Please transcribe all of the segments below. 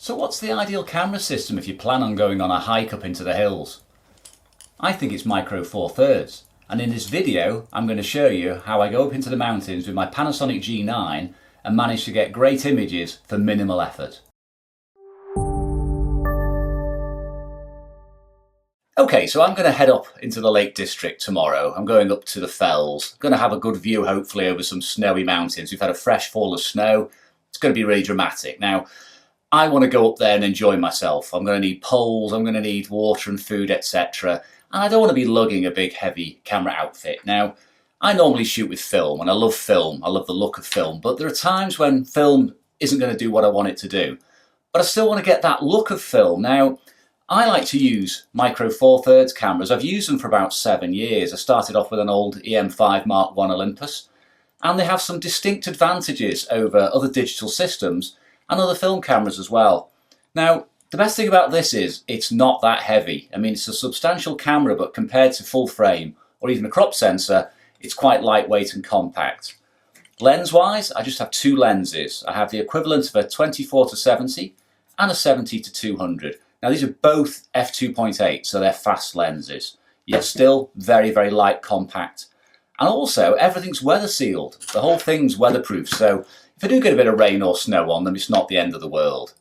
So what's the ideal camera system if you plan on going on a hike up into the hills? I think it's Micro Four Thirds, and in this video I'm going to show you how I go up into the mountains with my Panasonic G9 and manage to get great images for minimal effort. Okay, so I'm going to head up into the Lake District tomorrow. I'm going up to the fells. I'm going to have a good view hopefully over some snowy mountains. We've had a fresh fall of snow. It's going to be really dramatic. Now, I want to go up there and enjoy myself. I'm going to need poles, I'm going to need water and food, etc. And I don't want to be lugging a big heavy camera outfit. Now, I normally shoot with film and I love film. I love the look of film, but there are times when film isn't going to do what I want it to do. But I still want to get that look of film. Now, I like to use Micro Four Thirds cameras. I've used them for about 7 years. I started off with an old EM5 Mark I Olympus, and they have some distinct advantages over other digital systems and other film cameras as well. Now, the best thing about this is it's not that heavy. I mean, it's a substantial camera, but compared to full frame or even a crop sensor, it's quite lightweight and compact. Lens-wise, I just have two lenses. I have the equivalent of a 24-70 and a 70-200. Now, these are both f2.8, so they're fast lenses, yet still very, very light, compact. And also, everything's weather sealed. The whole thing's weatherproof, so if I do get a bit of rain or snow on them, it's not the end of the world.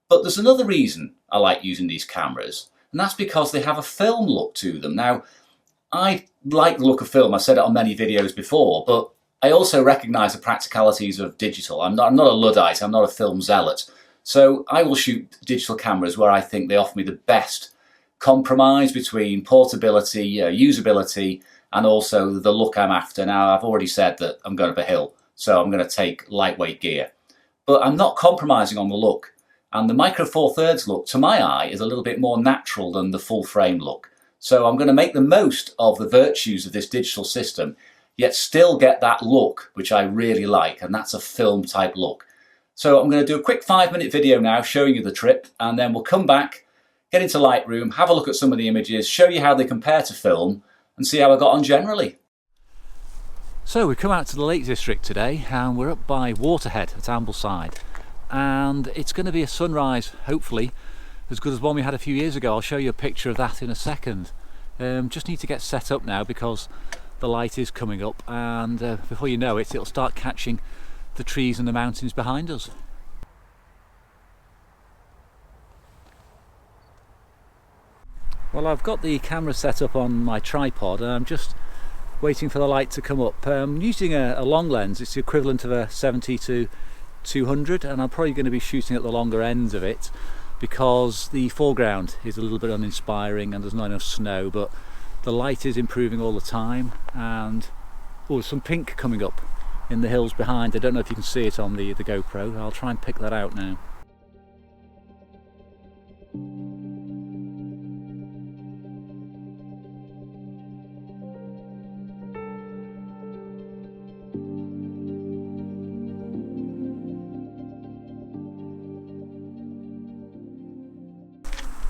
But there's another reason I like using these cameras, and that's because they have a film look to them. Now, I like the look of film, I've said it on many videos before, but I also recognise the practicalities of digital. I'm not a Luddite, I'm not a film zealot. So I will shoot digital cameras where I think they offer me the best compromise between portability, usability, and also the look I'm after. Now, I've already said that I'm going up a hill, so I'm going to take lightweight gear. But I'm not compromising on the look. And the Micro Four Thirds look, to my eye, is a little bit more natural than the full frame look. So I'm going to make the most of the virtues of this digital system, yet still get that look, which I really like, and that's a film type look. So I'm going to do a quick 5-minute video now showing you the trip, and then we'll come back, get into Lightroom, have a look at some of the images, show you how they compare to film, and see how I got on generally. So we've come out to the Lake District today and we're up by Waterhead at Ambleside, and it's going to be a sunrise, hopefully as good as one we had a few years ago. I'll show you a picture of that in a second. Just need to get set up now because the light is coming up, and before you know it, it'll start catching the trees and the mountains behind us. Well, I've got the camera set up on my tripod and I'm just waiting for the light to come up. I'm using a long lens. It's the equivalent of a 70-200, and I'm probably going to be shooting at the longer ends of it because the foreground is a little bit uninspiring and there's not enough snow, but the light is improving all the time, and there's some pink coming up in the hills behind. I don't know if you can see it on the GoPro. I'll try and pick that out now.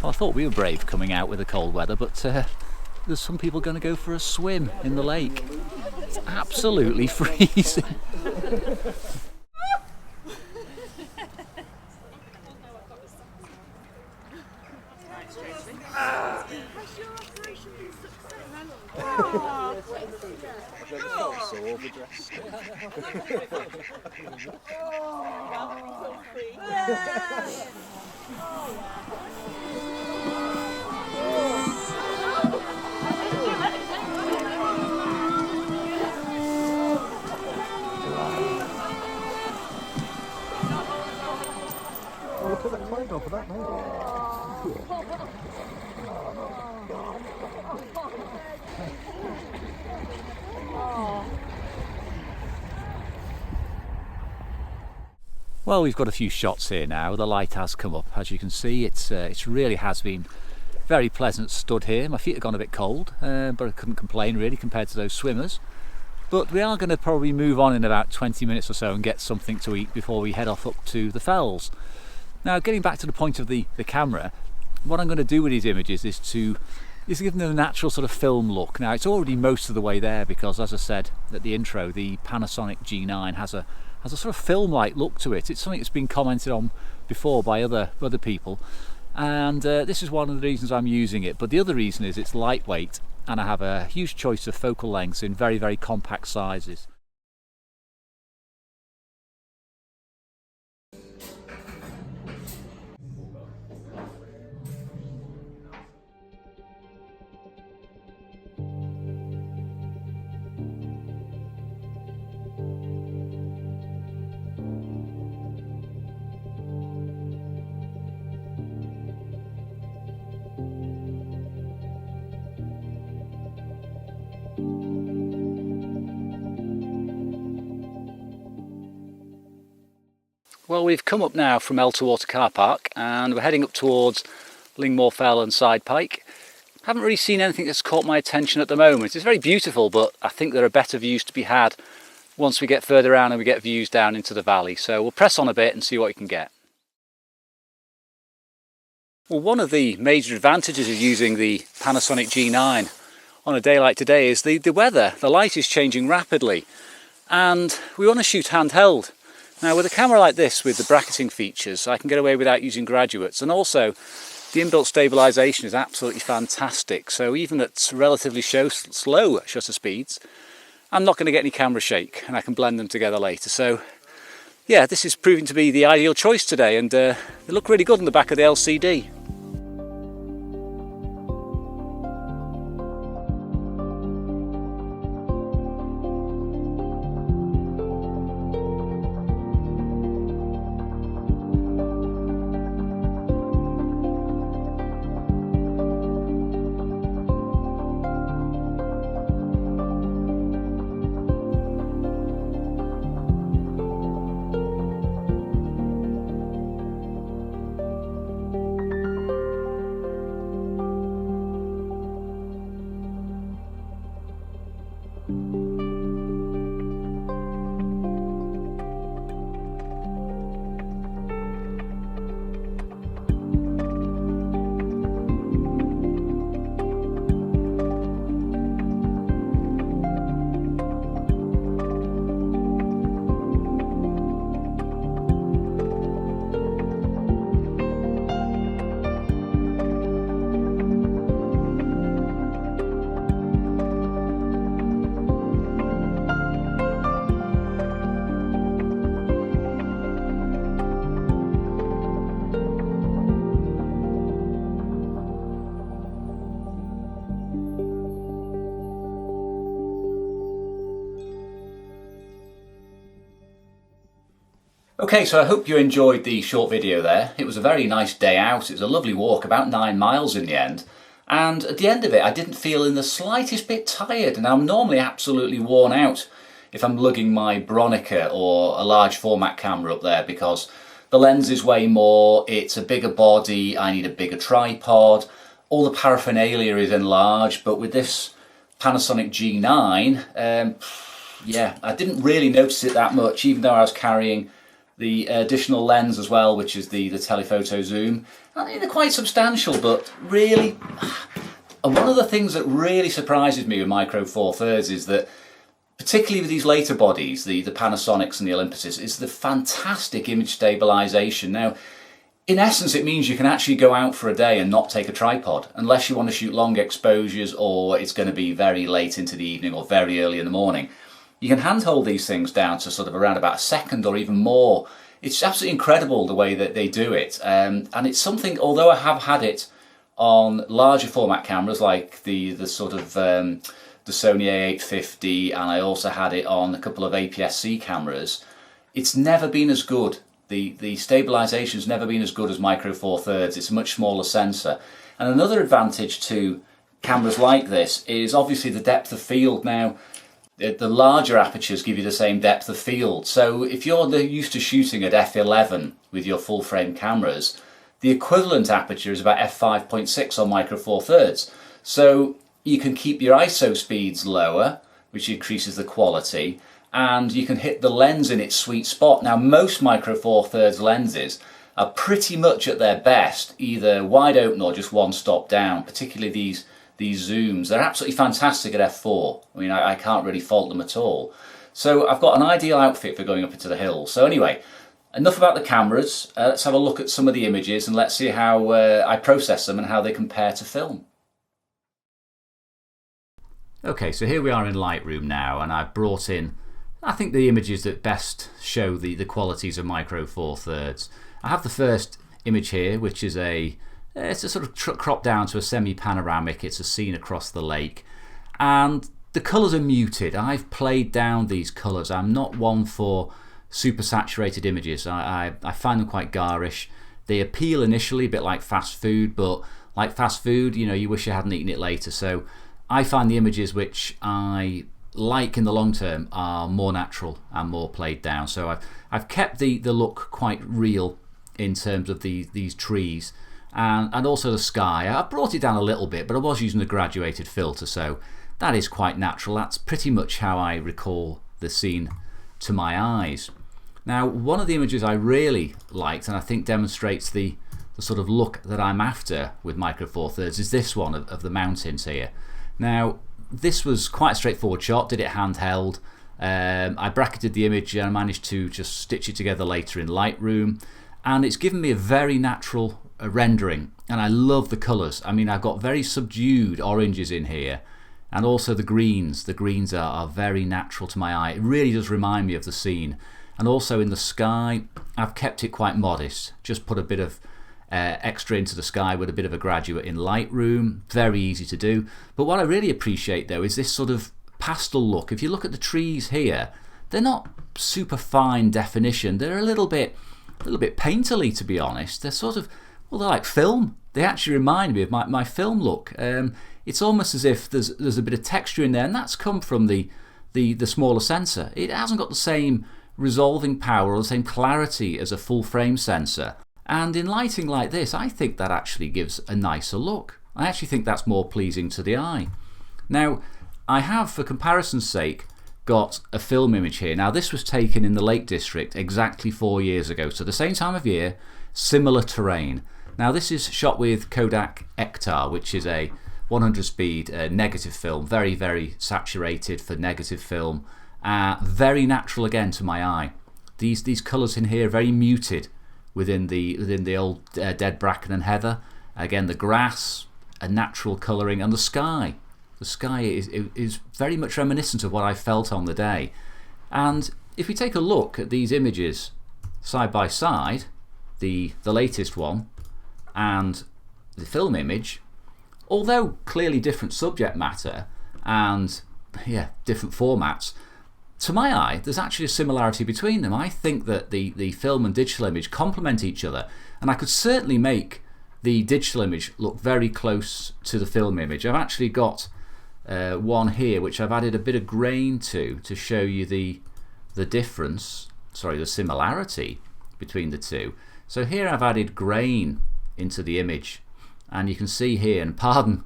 Well, I thought we were brave coming out with the cold weather, but there's some people going to go for a swim in the lake. It's absolutely freezing. Put that clothes on for that, mate. Well, we've got a few shots here now. The light has come up. As you can see, it really has been very pleasant stood here. My feet have gone a bit cold, but I couldn't complain really compared to those swimmers. But we are going to probably move on in about 20 minutes or so and get something to eat before we head off up to the fells. Now, getting back to the point of the camera, what I'm going to do with these images is to give them a natural sort of film look. Now, it's already most of the way there because, as I said at the intro, the Panasonic G9 has a sort of film-like look to it. It's something that's been commented on before by other people, and this is one of the reasons I'm using it. But the other reason is it's lightweight, and I have a huge choice of focal lengths in very, very compact sizes. Well, we've come up now from Elterwater car park and we're heading up towards Lingmore Fell and Side Pike. Haven't really seen anything that's caught my attention at the moment. It's very beautiful, but I think there are better views to be had once we get further around and we get views down into the valley. So we'll press on a bit and see what we can get. Well, one of the major advantages of using the Panasonic G9 on a day like today is the weather. The light is changing rapidly and we want to shoot handheld. Now with a camera like this with the bracketing features, I can get away without using graduates, and also the inbuilt stabilisation is absolutely fantastic. So even at relatively slow shutter speeds, I'm not going to get any camera shake and I can blend them together later. So yeah, this is proving to be the ideal choice today, and they look really good on the back of the LCD. Okay, so I hope you enjoyed the short video there. It was a very nice day out. It was a lovely walk, about 9 miles in the end. And at the end of it, I didn't feel in the slightest bit tired. And I'm normally absolutely worn out if I'm lugging my Bronica or a large format camera up there, because the lens is way more, it's a bigger body, I need a bigger tripod, all the paraphernalia is enlarged. But with this Panasonic G9, yeah, I didn't really notice it that much, even though I was carrying the additional lens as well, which is the telephoto zoom. I think they're quite substantial, but really, and one of the things that really surprises me with Micro Four Thirds is that, particularly with these later bodies, the Panasonics and the Olympuses, is the fantastic image stabilization. Now, in essence, it means you can actually go out for a day and not take a tripod, unless you want to shoot long exposures or it's going to be very late into the evening or very early in the morning. You can handhold these things down to sort of around about a second or even more. It's absolutely incredible the way that they do it. And it's something, although I have had it on larger format cameras like the sort of the Sony A850, and I also had it on a couple of APS-C cameras, it's never been as good. The stabilization's never been as good as Micro Four Thirds. It's a much smaller sensor. And another advantage to cameras like this is obviously the depth of field. Now, the larger apertures give you the same depth of field. So if you're used to shooting at f11 with your full frame cameras, the equivalent aperture is about f5.6 on Micro Four Thirds. So you can keep your ISO speeds lower, which increases the quality, and you can hit the lens in its sweet spot. Now, most Micro Four Thirds lenses are pretty much at their best, either wide open or just one stop down, particularly these zooms. They're absolutely fantastic at f4. I mean, I can't really fault them at all. So I've got an ideal outfit for going up into the hills. So anyway, Enough about the cameras, let's have a look at some of the images and let's see how I process them and how they compare to film. Okay, so here we are in Lightroom now, and I've brought in, I think, the images that best show the qualities of Micro Four Thirds. I have the first image here, which is it's a sort of cropped down to a semi-panoramic. It's a scene across the lake, and the colours are muted. I've played down these colours. I'm not one for super saturated images. I find them quite garish. They appeal initially, a bit like fast food, but like fast food, you know, you wish you hadn't eaten it later. So I find the images which I like in the long term are more natural and more played down. So I've kept the look quite real in terms of these trees and also the sky. I brought it down a little bit, but I was using the graduated filter, so that is quite natural. That's pretty much how I recall the scene to my eyes. Now, one of the images I really liked, and I think demonstrates the sort of look that I'm after with Micro Four Thirds, is this one of the mountains here. Now, this was quite a straightforward shot, did it handheld. I bracketed the image and I managed to just stitch it together later in Lightroom, and it's given me a very natural rendering, and I love the colours. I mean, I've got very subdued oranges in here, and also the greens. The greens are very natural to my eye. It really does remind me of the scene. And also in the sky, I've kept it quite modest. Just put a bit of extra into the sky with a bit of a graduate in Lightroom. Very easy to do. But what I really appreciate though is this sort of pastel look. If you look at the trees here, they're not super fine definition. They're a little bit painterly, to be honest. They're sort of, well, they're like film. They actually remind me of my film look. It's almost as if there's a bit of texture in there, and that's come from the smaller sensor. It hasn't got the same resolving power or the same clarity as a full frame sensor. And in lighting like this, I think that actually gives a nicer look. I actually think that's more pleasing to the eye. Now, I have, for comparison's sake, got a film image here. Now, this was taken in the Lake District exactly 4 years ago, so the same time of year, similar terrain. Now, this is shot with Kodak Ektar, which is a 100 speed negative film, very, very saturated for negative film. Very natural again to my eye. These colours in here are very muted within the old dead bracken and heather. Again, the grass, a natural colouring, and the sky. The sky is very much reminiscent of what I felt on the day. And if we take a look at these images side by side, the latest one and the film image, although clearly different subject matter and different formats, to my eye, there's actually a similarity between them. I think that the film and digital image complement each other, and I could certainly make the digital image look very close to the film image. I've actually got one here which I've added a bit of grain to show you the difference, the similarity between the two. So here I've added grain into the image, and you can see here, and pardon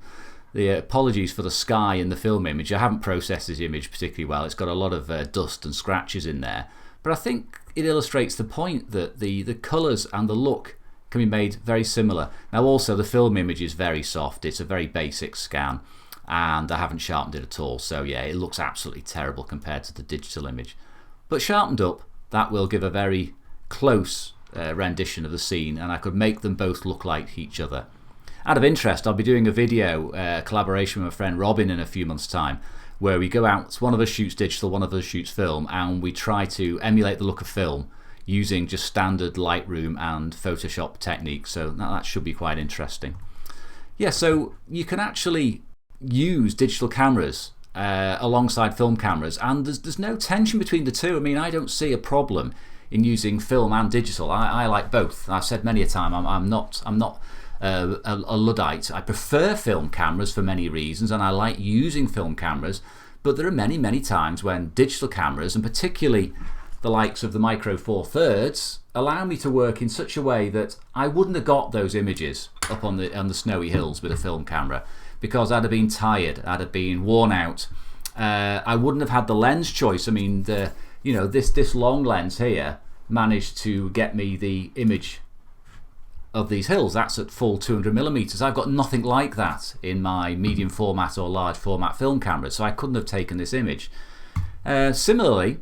the apologies for the sky in the film image. I haven't processed this image particularly well. It's got a lot of dust and scratches in there. But I think it illustrates the point that the colours and the look can be made very similar. Now also the film image is very soft. It's a very basic scan, and I haven't sharpened it at all. So yeah, it looks absolutely terrible compared to the digital image. But sharpened up, that will give a very close rendition of the scene, and I could make them both look like each other. Out of interest, I'll be doing a video collaboration with my friend Robin in a few months' time, where we go out, one of us shoots digital, one of us shoots film, and we try to emulate the look of film using just standard Lightroom and Photoshop techniques. So that should be quite interesting. Yeah, so you can actually use digital cameras alongside film cameras, and there's no tension between the two. I mean, I don't see a problem in using film and digital. I like both. I've said many a time I'm not a Luddite. I prefer film cameras for many reasons, and I like using film cameras, but there are many times when digital cameras, and particularly the likes of the Micro Four Thirds, allow me to work in such a way that I wouldn't have got those images up on the snowy hills with a film camera, because I'd have been tired, I'd have been worn out. I wouldn't have had the lens choice. I mean, this long lens here managed to get me the image of these hills. That's at full 200mm. I've got nothing like that in my medium format or large format film cameras, so I couldn't have taken this image. Similarly,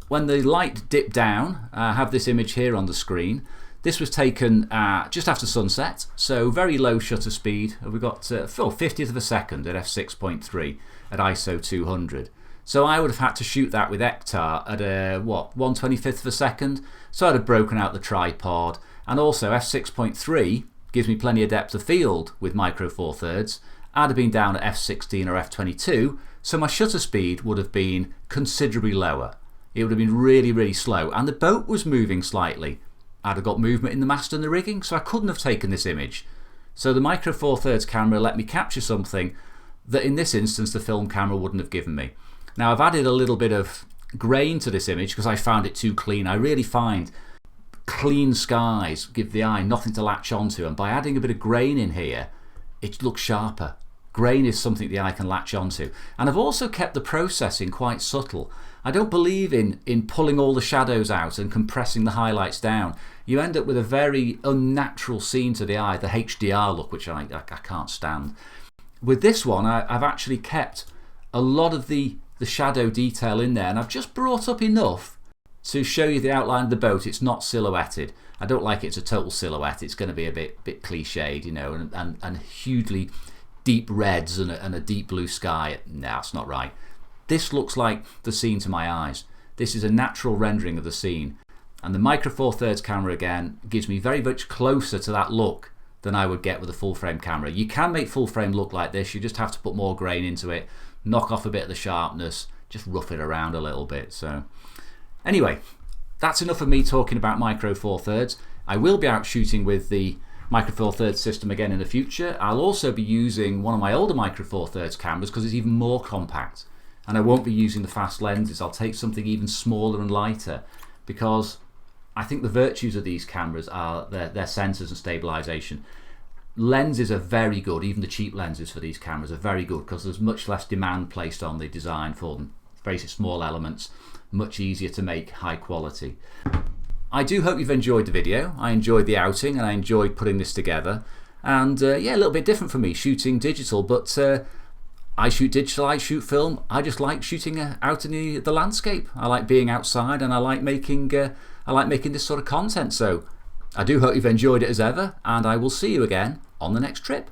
when the light dipped down, I have this image here on the screen. This was taken just after sunset, so very low shutter speed. We've got 50th of a second at f6.3 at ISO 200. So I would have had to shoot that with Ektar at a, 1/25th of a second. So I'd have broken out the tripod. And also f6.3 gives me plenty of depth of field with Micro Four Thirds. I'd have been down at f16 or f22, so my shutter speed would have been considerably lower. It would have been really, really slow. And the boat was moving slightly. I'd have got movement in the mast and the rigging, so I couldn't have taken this image. So the Micro Four Thirds camera let me capture something that in this instance the film camera wouldn't have given me. Now I've added a little bit of grain to this image because I found it too clean. I really find clean skies give the eye nothing to latch onto, and by adding a bit of grain in here it looks sharper. Grain is something the eye can latch onto. And I've also kept the processing quite subtle. I don't believe in pulling all the shadows out and compressing the highlights down. You end up with a very unnatural scene to the eye, the HDR look, which I can't stand. With this one I've actually kept a lot of the shadow detail in there, and I've just brought up enough to show you the outline of the boat. It's not silhouetted. I don't like it as a total silhouette. It's going to be a bit cliched, you know, and hugely deep reds and a deep blue sky. No, it's not right. This looks like the scene to my eyes. This is a natural rendering of the scene, and the Micro Four Thirds camera again gives me very much closer to that look than I would get with a full frame camera. You can make full frame look like this. You just have to put more grain into it, knock off a bit of the sharpness, just rough it around a little bit. So anyway, that's enough of me talking about Micro Four Thirds. I will be out shooting with the Micro Four Thirds system again in the future. I'll also be using one of my older Micro Four Thirds cameras because it's even more compact, and I won't be using the fast lenses. I'll take something even smaller and lighter because I think the virtues of these cameras are their sensors and stabilization. Lenses are very good. Even the cheap lenses for these cameras are very good because there's much less demand placed on the design for them. Very small elements, much easier to make high quality. I do hope you've enjoyed the video. I enjoyed the outing and I enjoyed putting this together. And yeah, a little bit different for me shooting digital, but I shoot digital, I shoot film. I just like shooting out in the landscape. I like being outside, and I like making this sort of content. So I do hope you've enjoyed it as ever, and I will see you again on the next trip.